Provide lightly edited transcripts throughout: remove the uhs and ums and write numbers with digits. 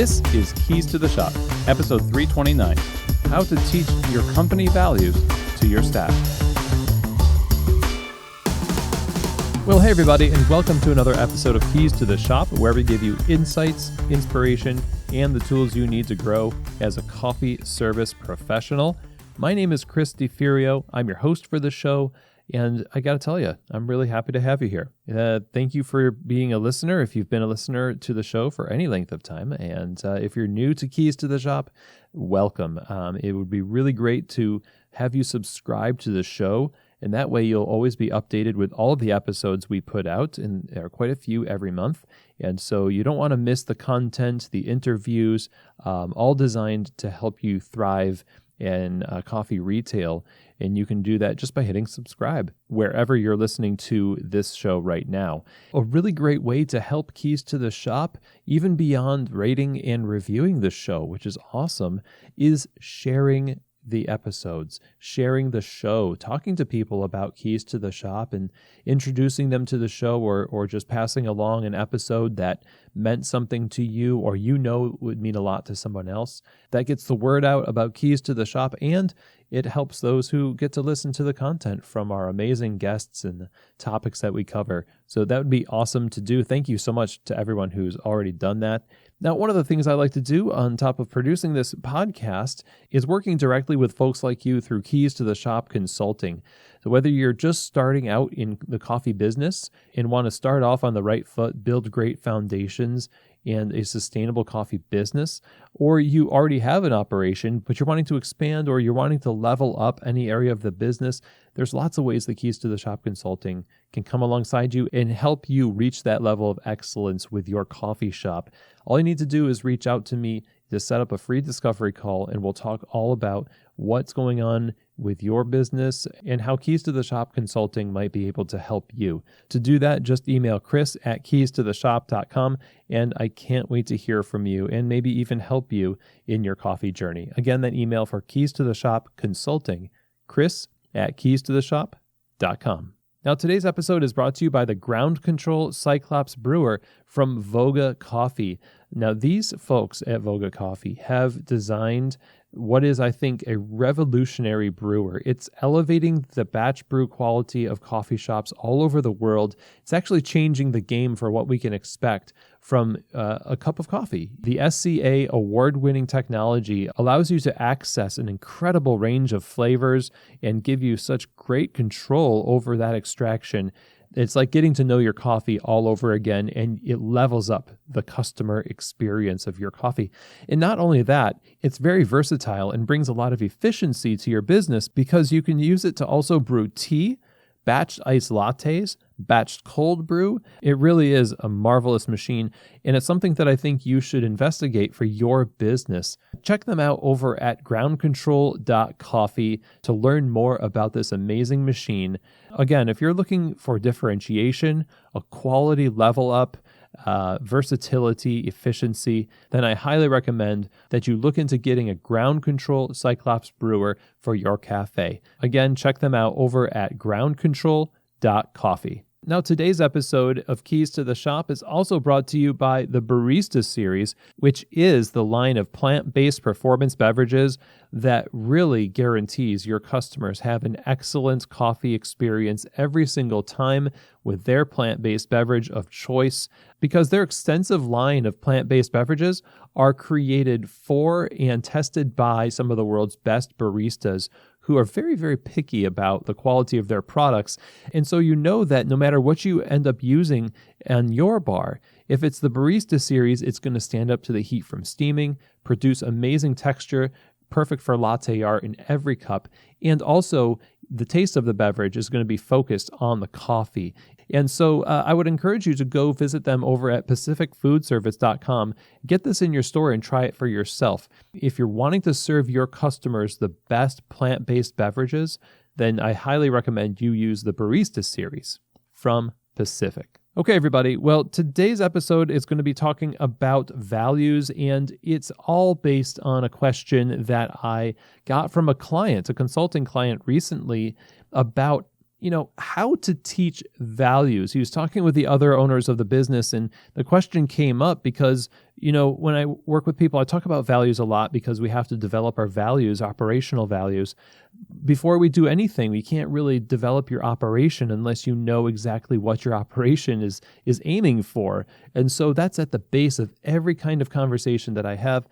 This is Keys to the Shop, episode 329, how to teach your company values to your staff. Well, hey everybody, and welcome to another episode of Keys to the Shop, where we give you insights, inspiration, and the tools you need to grow as a coffee service professional. My name is Chris DeFirio. I'm your host for the show, and I got to tell you, I'm really happy to have you here. Thank you for being a listener, if you've been a listener to the show for any length of time. And if you're new to Keys to the Shop, welcome. It would be really great to have you subscribe to the show, and that way you'll always be updated with all of the episodes we put out, and there are quite a few every month. And so you don't want to miss the content, the interviews, all designed to help you thrive in coffee retail. And you can do that just by hitting subscribe wherever you're listening to this show right now. A really great way to help Keys to the Shop, even beyond rating and reviewing the show, which is awesome, is sharing the episodes, sharing the show, talking to people about Keys to the Shop and introducing them to the show, or just passing along an episode that meant something to you or you know would mean a lot to someone else. That gets the word out about Keys to the Shop, and it helps those who get to listen to the content from our amazing guests and the topics that we cover. So that would be awesome to do. Thank you so much to everyone who's already done that. Now, one of the things I like to do on top of producing this podcast is working directly with folks like you through Keys to the Shop consulting. So whether you're just starting out in the coffee business and want to start off on the right foot, build great foundations and a sustainable coffee business, or you already have an operation, but you're wanting to expand or you're wanting to level up any area of the business, there's lots of ways that Keys to the Shop consulting can come alongside you and help you reach that level of excellence with your coffee shop. All you need to do is reach out to me to set up a free discovery call, and we'll talk all about what's going on with your business and how Keys to the Shop consulting might be able to help you. To do that, just email chris@keystotheshop.com, and I can't wait to hear from you and maybe even help you in your coffee journey. Again, that email for Keys to the Shop consulting, chris@keystotheshop.com. Now, today's episode is brought to you by the Ground Control Cyclops Brewer from Voga Coffee. Now, these folks at Voga Coffee have designed what is, I think, a revolutionary brewer. It's elevating the batch brew quality of coffee shops all over the world. It's actually changing the game for what we can expect from a cup of coffee. The SCA award-winning technology allows you to access an incredible range of flavors and give you such great control over that extraction. It's like getting to know your coffee all over again, and it levels up the customer experience of your coffee. And not only that, it's very versatile and brings a lot of efficiency to your business because you can use it to also brew tea, batched iced lattes, batched cold brew. It really is a marvelous machine, and it's something that I think you should investigate for your business. Check them out over at groundcontrol.coffee to learn more about this amazing machine. Again, if you're looking for differentiation, a quality level up, versatility, efficiency, then I highly recommend that you look into getting a Ground Control Cyclops brewer for your cafe. Again, check them out over at groundcontrol.coffee. Now, today's episode of Keys to the Shop is also brought to you by the Baristas series, which is the line of plant-based performance beverages that really guarantees your customers have an excellent coffee experience every single time with their plant-based beverage of choice, because their extensive line of plant-based beverages are created for and tested by some of the world's best baristas who are very, very picky about the quality of their products. And so you know that no matter what you end up using on your bar, if it's the Barista series, it's going to stand up to the heat from steaming, produce amazing texture, perfect for latte art in every cup, and also the taste of the beverage is going to be focused on the coffee. And so I would encourage you to go visit them over at pacificfoodservice.com. Get this in your store and try it for yourself. If you're wanting to serve your customers the best plant-based beverages, then I highly recommend you use the Barista series from Pacific. Okay, everybody. Well, today's episode is going to be talking about values, and it's all based on a question that I got from a client, a consulting client recently, about how to teach values. He was talking with the other owners of the business, and the question came up because, when I work with people, I talk about values a lot because we have to develop our values, operational values. Before we do anything, we can't really develop your operation unless you know exactly what your operation is aiming for. And so that's at the base of every kind of conversation that I have.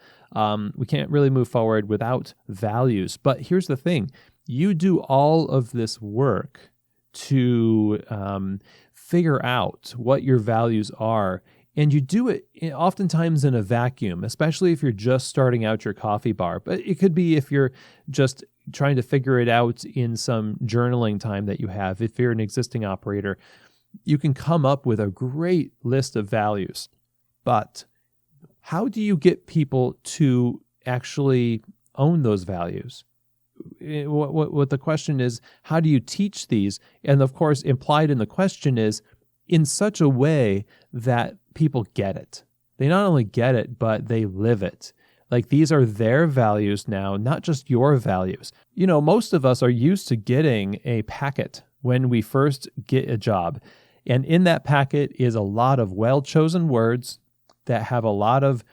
We can't really move forward without values. But here's the thing. You do all of this work to figure out what your values are. And you do it oftentimes in a vacuum, especially if you're just starting out your coffee bar. But it could be if you're just trying to figure it out in some journaling time that you have. If you're an existing operator, you can come up with a great list of values. But how do you get people to actually own those values? What the question is, how do you teach these? And of course, implied in the question is in such a way that people get it. They not only get it, but they live it. Like these are their values now, not just your values. Most of us are used to getting a packet when we first get a job. And in that packet is a lot of well-chosen words that have a lot of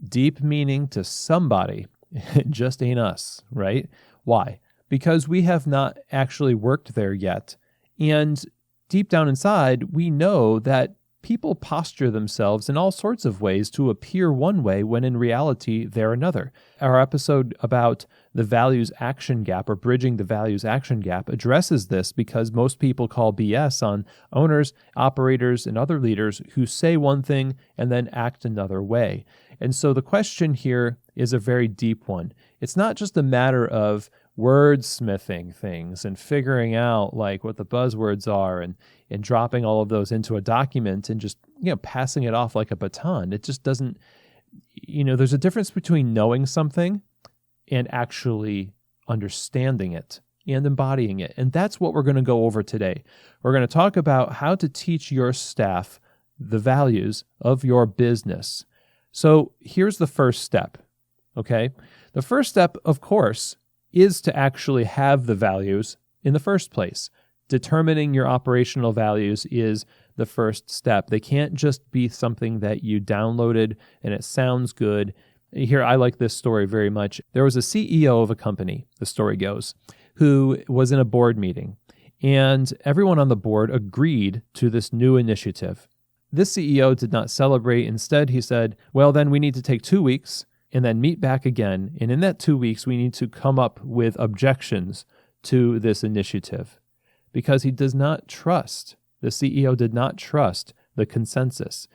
deep meaning to somebody. It just ain't us, right? Why? Because we have not actually worked there yet. And deep down inside, we know that people posture themselves in all sorts of ways to appear one way when in reality they're another. Our episode about the values action gap or bridging the values action gap addresses this because most people call BS on owners, operators, and other leaders who say one thing and then act another way. And so the question here is a very deep one. It's not just a matter of wordsmithing things and figuring out like what the buzzwords are and dropping all of those into a document and just, passing it off like a baton. It just doesn't, there's a difference between knowing something and actually understanding it and embodying it. And that's what we're going to go over today. We're going to talk about how to teach your staff the values of your business. So here's the first step, okay? The first step, of course, is to actually have the values in the first place. Determining your operational values is the first step. They can't just be something that you downloaded and it sounds good. Here, I like this story very much. There was a CEO of a company, the story goes, who was in a board meeting, and everyone on the board agreed to this new initiative. This CEO did not celebrate. Instead, he said, well, then we need to take 2 weeks and then meet back again. And in that 2 weeks, we need to come up with objections to this initiative because he does not trust, the CEO did not trust the consensus.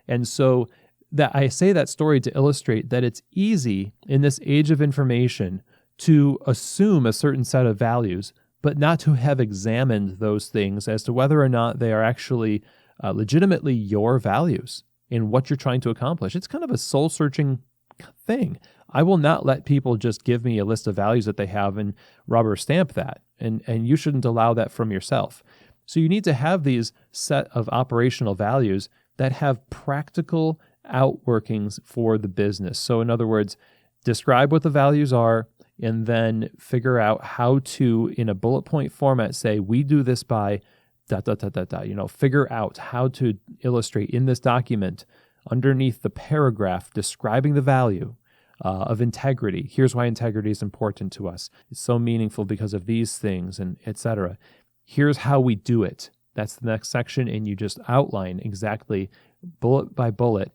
And so that I say that story to illustrate that it's easy in this age of information to assume a certain set of values, but not to have examined those things as to whether or not they are actually legitimately your values in what you're trying to accomplish. It's kind of a soul-searching thing. I will not let people just give me a list of values that they have and rubber stamp that. And you shouldn't allow that from yourself. So you need to have these set of operational values that have practical outworkings for the business. So in other words, describe what the values are and then figure out how to, in a bullet point format, say, we do this by ... Figure out how to illustrate in this document underneath the paragraph describing the value of integrity. Here's why integrity is important to us. It's so meaningful because of these things, and etc. Here's how we do it. That's the next section, and you just outline exactly bullet by bullet.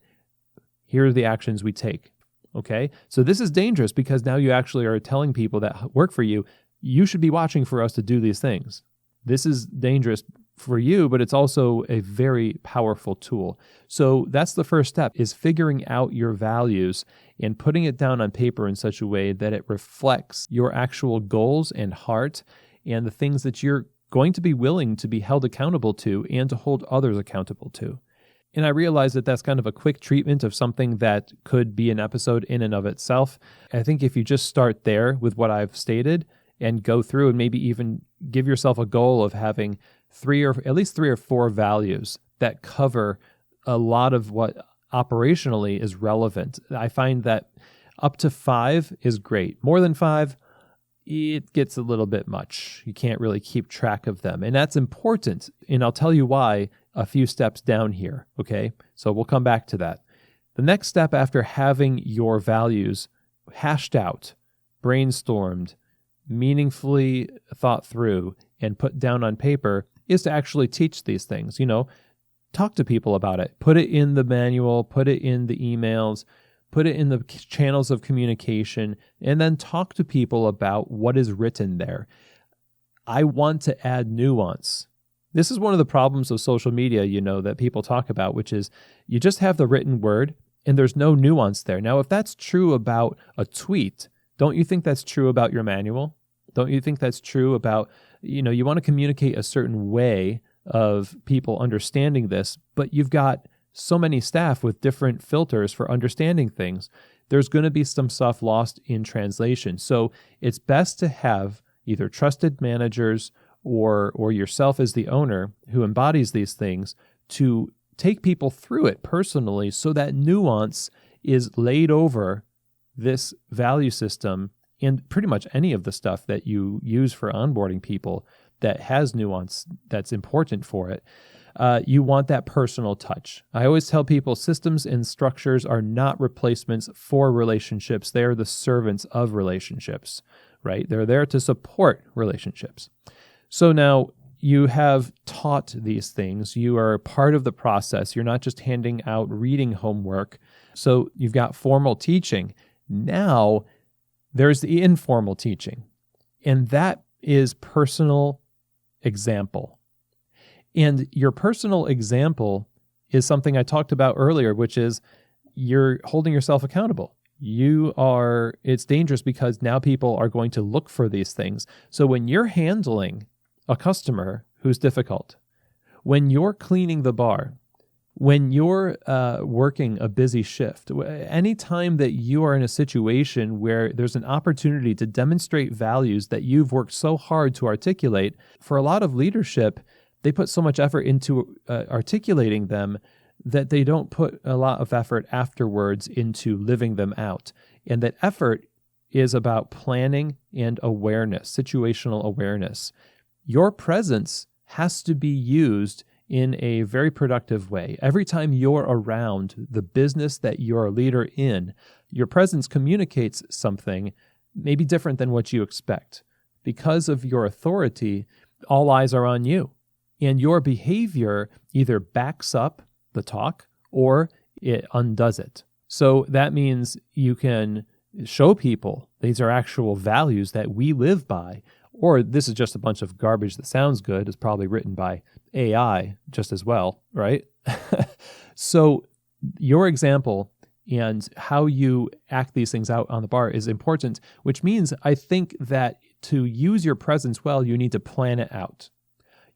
Here are the actions we take. Okay? So this is dangerous because now you actually are telling people that work for you, you should be watching for us to do these things. This is dangerous for you, but it's also a very powerful tool. So that's the first step, is figuring out your values and putting it down on paper in such a way that it reflects your actual goals and heart and the things that you're going to be willing to be held accountable to and to hold others accountable to. And I realize that that's kind of a quick treatment of something that could be an episode in and of itself. I think if you just start there with what I've stated and go through and maybe even give yourself a goal of having at least three or four values that cover a lot of what operationally is relevant. I find that up to 5 is great. More than 5, it gets a little bit much. You can't really keep track of them. And that's important. And I'll tell you why a few steps down here, okay? So we'll come back to that. The next step after having your values hashed out, brainstormed, meaningfully thought through, and put down on paper is to actually teach these things. Talk to people about it. Put it in the manual, put it in the emails, put it in the channels of communication, and then talk to people about what is written there. I want to add nuance. This is one of the problems of social media, that people talk about, which is you just have the written word and there's no nuance there. Now, if that's true about a tweet, don't you think that's true about your manual? Don't you think that's true about, you want to communicate a certain way of people understanding this, but you've got so many staff with different filters for understanding things. There's going to be some stuff lost in translation. So it's best to have either trusted managers or yourself as the owner who embodies these things to take people through it personally so that nuance is laid over this value system and pretty much any of the stuff that you use for onboarding people that has nuance that's important for it. You want that personal touch. I always tell people systems and structures are not replacements for relationships. They are the servants of relationships, right? They're there to support relationships. So now you have taught these things. You are part of the process. You're not just handing out reading homework. So you've got formal teaching. Now there's the informal teaching, and that is personal example. And your personal example is something I talked about earlier, which is you're holding yourself accountable. It's dangerous because now people are going to look for these things. So when you're handling a customer who's difficult, when you're cleaning the bar, when you're working a busy shift, any time that you are in a situation where there's an opportunity to demonstrate values that you've worked so hard to articulate, for a lot of leadership, they put so much effort into articulating them that they don't put a lot of effort afterwards into living them out. And that effort is about planning and awareness, situational awareness. Your presence has to be used in a very productive way. Every time you're around the business that you're a leader in, your presence communicates something maybe different than what you expect. Because of your authority, all eyes are on you. And your behavior either backs up the talk or it undoes it. So that means you can show people these are actual values that we live by, or this is just a bunch of garbage that sounds good. It's probably written by AI just as well, right? So your example and how you act these things out on the bar is important, which means I think that to use your presence well, you need to plan it out.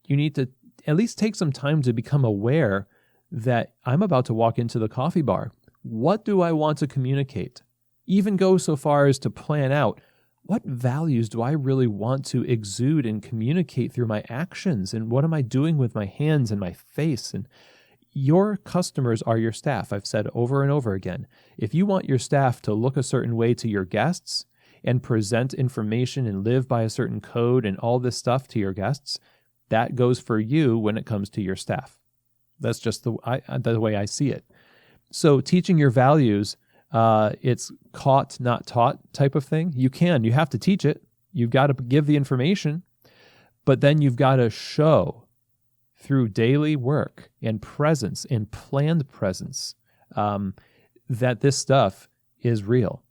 You need to at least take some time to become aware that I'm about to walk into the coffee bar. What do I want to communicate? Even go so far as to plan out, what values do I really want to exude and communicate through my actions? And what am I doing with my hands and my face? And your customers are your staff. I've said over and over again, if you want your staff to look a certain way to your guests and present information and live by a certain code and all this stuff to your guests, that goes for you when it comes to your staff. That's just the way I see it. So teaching your values, it's caught, not taught type of thing. You have to teach it. You've got to give the information, but then you've got to show through daily work and presence and planned presence that this stuff is real.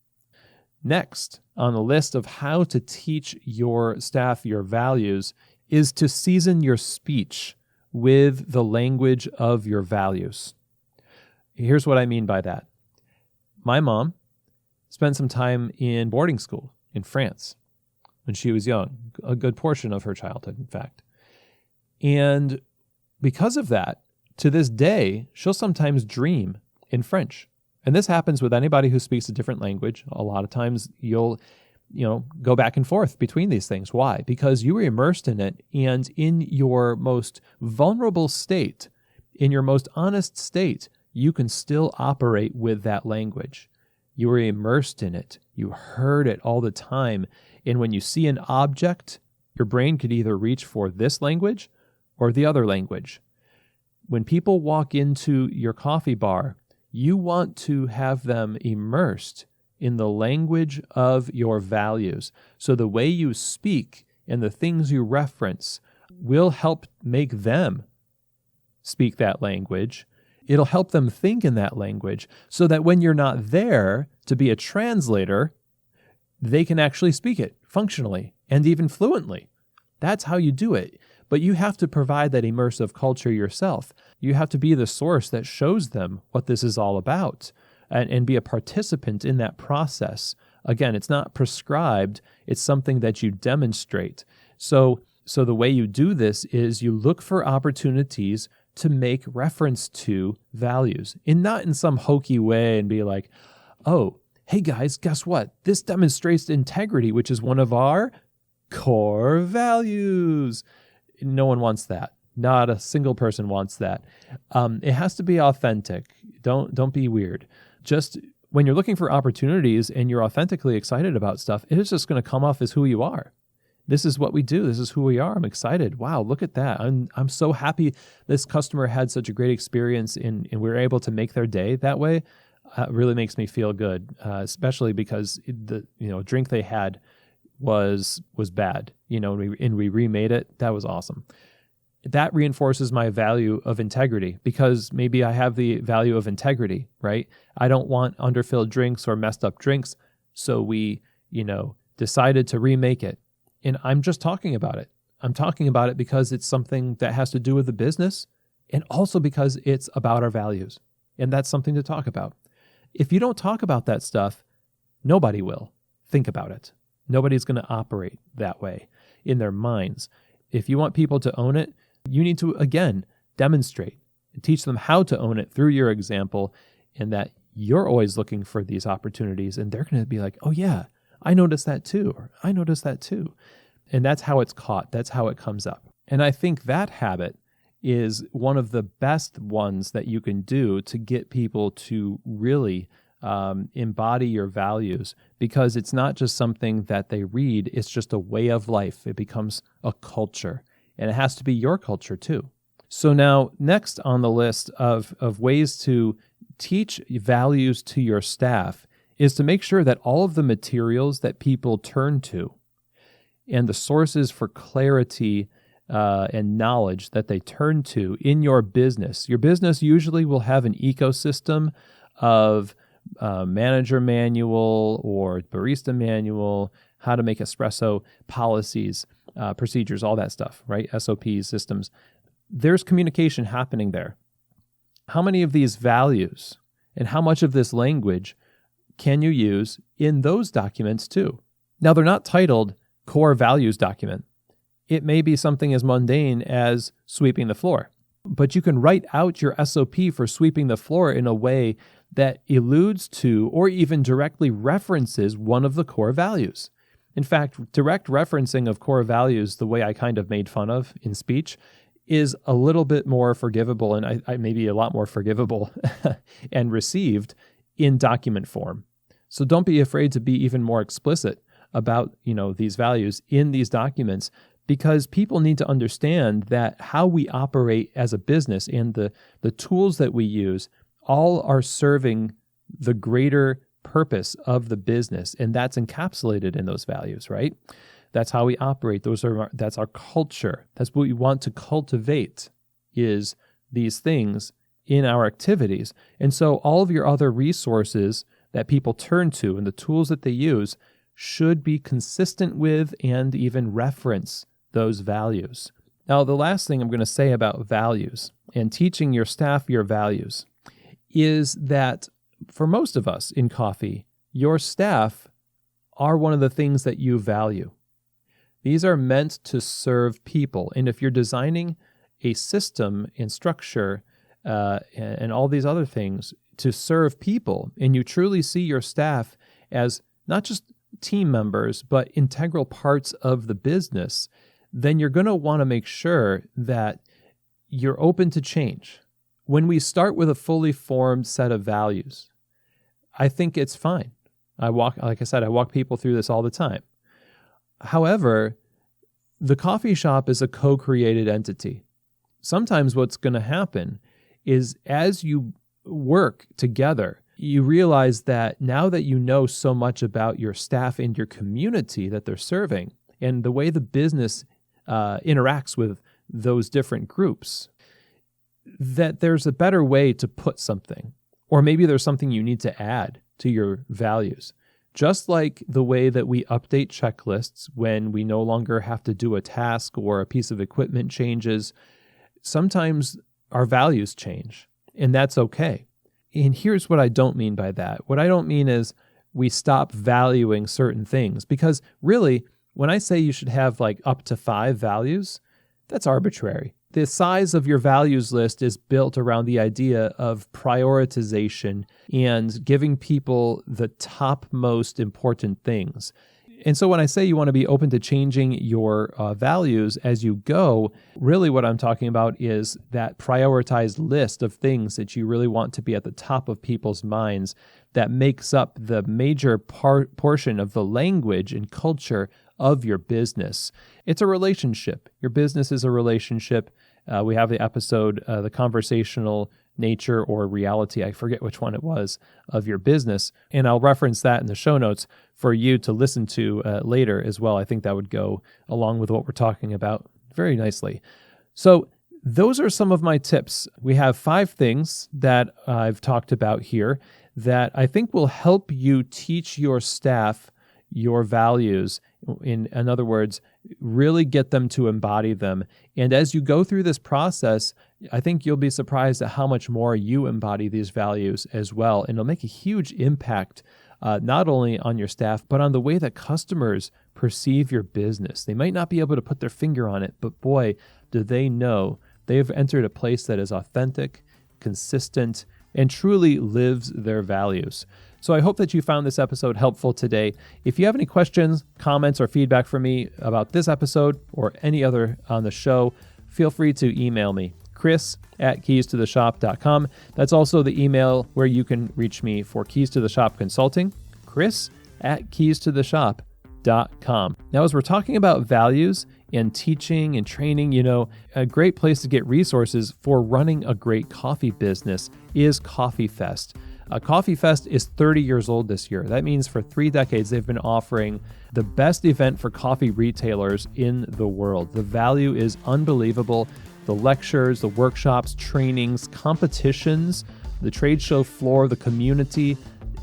Next on the list of how to teach your staff your values is to season your speech with the language of your values. Here's what I mean by that. My mom spent some time in boarding school in France when she was young, a good portion of her childhood, in fact. And because of that, to this day, she'll sometimes dream in French. And this happens with anybody who speaks a different language. A lot of times you'll go back and forth between these things. Why? Because you were immersed in it, and in your most vulnerable state, in your most honest state, you can still operate with that language. You were immersed in it. You heard it all the time. And when you see an object, your brain could either reach for this language or the other language. When people walk into your coffee bar, you want to have them immersed in the language of your values. So the way you speak and the things you reference will help make them speak that language. It'll help them think in that language so that when you're not there to be a translator, they can actually speak it functionally and even fluently. That's how you do it. But you have to provide that immersive culture yourself. You have to be the source that shows them what this is all about and be a participant in that process. Again, it's not prescribed. It's something that you demonstrate. So the way you do this is you look for opportunities to make reference to values, and not in some hokey way and be like, oh, hey guys, guess what? This demonstrates integrity, which is one of our core values. No one wants that. Not a single person wants that. It has to be authentic. Don't be weird. Just when you're looking for opportunities and you're authentically excited about stuff, it is just going to come off as who you are. This is what we do. This is who we are. I'm excited. Wow, look at that. I'm so happy this customer had such a great experience and we were able to make their day that way. Really makes me feel good, especially because the drink they had was bad, and we remade it. That was awesome. That reinforces my value of integrity because maybe I have the value of integrity, right? I don't want underfilled drinks or messed up drinks. So we, decided to remake it. And I'm just talking about it. I'm talking about it because it's something that has to do with the business and also because it's about our values. And that's something to talk about. If you don't talk about that stuff, nobody will think about it. Nobody's going to operate that way in their minds. If you want people to own it, you need to, again, demonstrate and teach them how to own it through your example, and that you're always looking for these opportunities, and they're going to be like, oh yeah, I noticed that too, or I noticed that too. And that's how it's caught. That's how it comes up. And I think that habit is one of the best ones that you can do to get people to really embody your values, because it's not just something that they read, it's just a way of life. It becomes a culture, and it has to be your culture too. So now, next on the list of ways to teach values to your staff is to make sure that all of the materials that people turn to and the sources for clarity and knowledge that they turn to in your business usually will have an ecosystem of manager manual or barista manual, how to make espresso, policies, procedures, all that stuff, right? SOPs, systems. There's communication happening there. How many of these values and how much of this language can you use in those documents too? Now, they're not titled core values document. It may be something as mundane as sweeping the floor, but you can write out your SOP for sweeping the floor in a way that alludes to or even directly references one of the core values. In fact, direct referencing of core values, the way I kind of made fun of in speech, is a little bit more forgivable, and I maybe a lot more forgivable and received in document form. So don't be afraid to be even more explicit about, these values in these documents, because people need to understand that how we operate as a business and the tools that we use all are serving the greater purpose of the business, and that's encapsulated in those values, right? That's how we operate. That's our culture. That's what we want to cultivate, is these things in our activities. And so all of your other resources that people turn to and the tools that they use should be consistent with and even reference those values. Now, the last thing I'm going to say about values and teaching your staff your values is that for most of us in coffee, your staff are one of the things that you value. These are meant to serve people. And if you're designing a system and structure and all these other things to serve people, and you truly see your staff as not just team members, but integral parts of the business, then you're going to want to make sure that you're open to change. When we start with a fully formed set of values, I think it's fine. I walk people through this all the time. However, the coffee shop is a co-created entity. Sometimes what's going to happen is as you work together, you realize that now that you know so much about your staff and your community that they're serving and the way the business interacts with those different groups, that there's a better way to put something, or maybe there's something you need to add to your values. Just like the way that we update checklists when we no longer have to do a task or a piece of equipment changes, sometimes our values change, and that's okay. And here's what I don't mean by that. What I don't mean is we stop valuing certain things, because really, when I say you should have like up to 5 values, that's arbitrary. The size of your values list is built around the idea of prioritization and giving people the top most important things. And so when I say you want to be open to changing your values as you go, really what I'm talking about is that prioritized list of things that you really want to be at the top of people's minds that makes up the major portion of the language and culture of your business. It's a relationship. Your business is a relationship. We have the episode, the conversational nature or reality, I forget which one it was, of your business. And I'll reference that in the show notes for you to listen to later as well. I think that would go along with what we're talking about very nicely. So those are some of my tips. We have 5 things that I've talked about here that I think will help you teach your staff your values. In other words, really get them to embody them. And as you go through this process, I think you'll be surprised at how much more you embody these values as well. And it'll make a huge impact, not only on your staff, but on the way that customers perceive your business. They might not be able to put their finger on it, but boy, do they know they've entered a place that is authentic, consistent, and truly lives their values. So I hope that you found this episode helpful today. If you have any questions, comments, or feedback for me about this episode or any other on the show, feel free to email me, chris@keystotheshop.com. That's also the email where you can reach me for Keys to the Shop consulting, chris@keystotheshop.com. Now, as we're talking about values and teaching and training, a great place to get resources for running a great coffee business is Coffee Fest. Coffee Fest is 30 years old this year. That means for 3 decades, they've been offering the best event for coffee retailers in the world. The value is unbelievable. The lectures, the workshops, trainings, competitions, the trade show floor, the community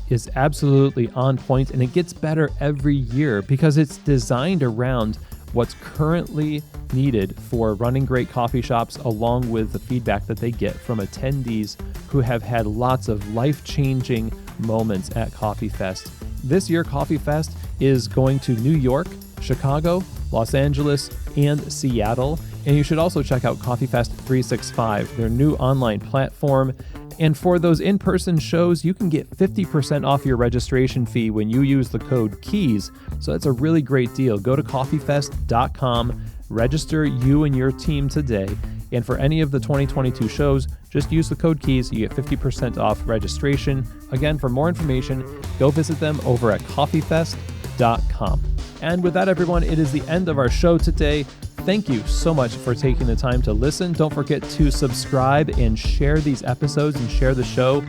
is absolutely on point, and it gets better every year because it's designed around what's currently needed for running great coffee shops, along with the feedback that they get from attendees who have had lots of life-changing moments at Coffee Fest. This year, Coffee Fest is going to New York, Chicago, Los Angeles, and Seattle. And you should also check out Coffee Fest 365, their new online platform. And for those in-person shows, you can get 50% off your registration fee when you use the code KEYS. So that's a really great deal. Go to coffeefest.com, register you and your team today. And for any of the 2022 shows, just use the code KEYS. You get 50% off registration. Again, for more information, go visit them over at coffeefest.com. And with that, everyone, it is the end of our show today. Thank you so much for taking the time to listen. Don't forget to subscribe and share these episodes and share the show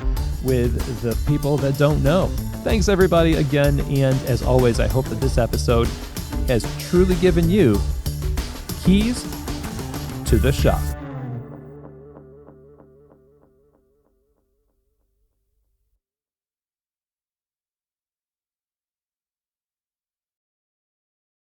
with the people that don't know. Thanks, everybody, again. And as always, I hope that this episode has truly given you keys to the shop.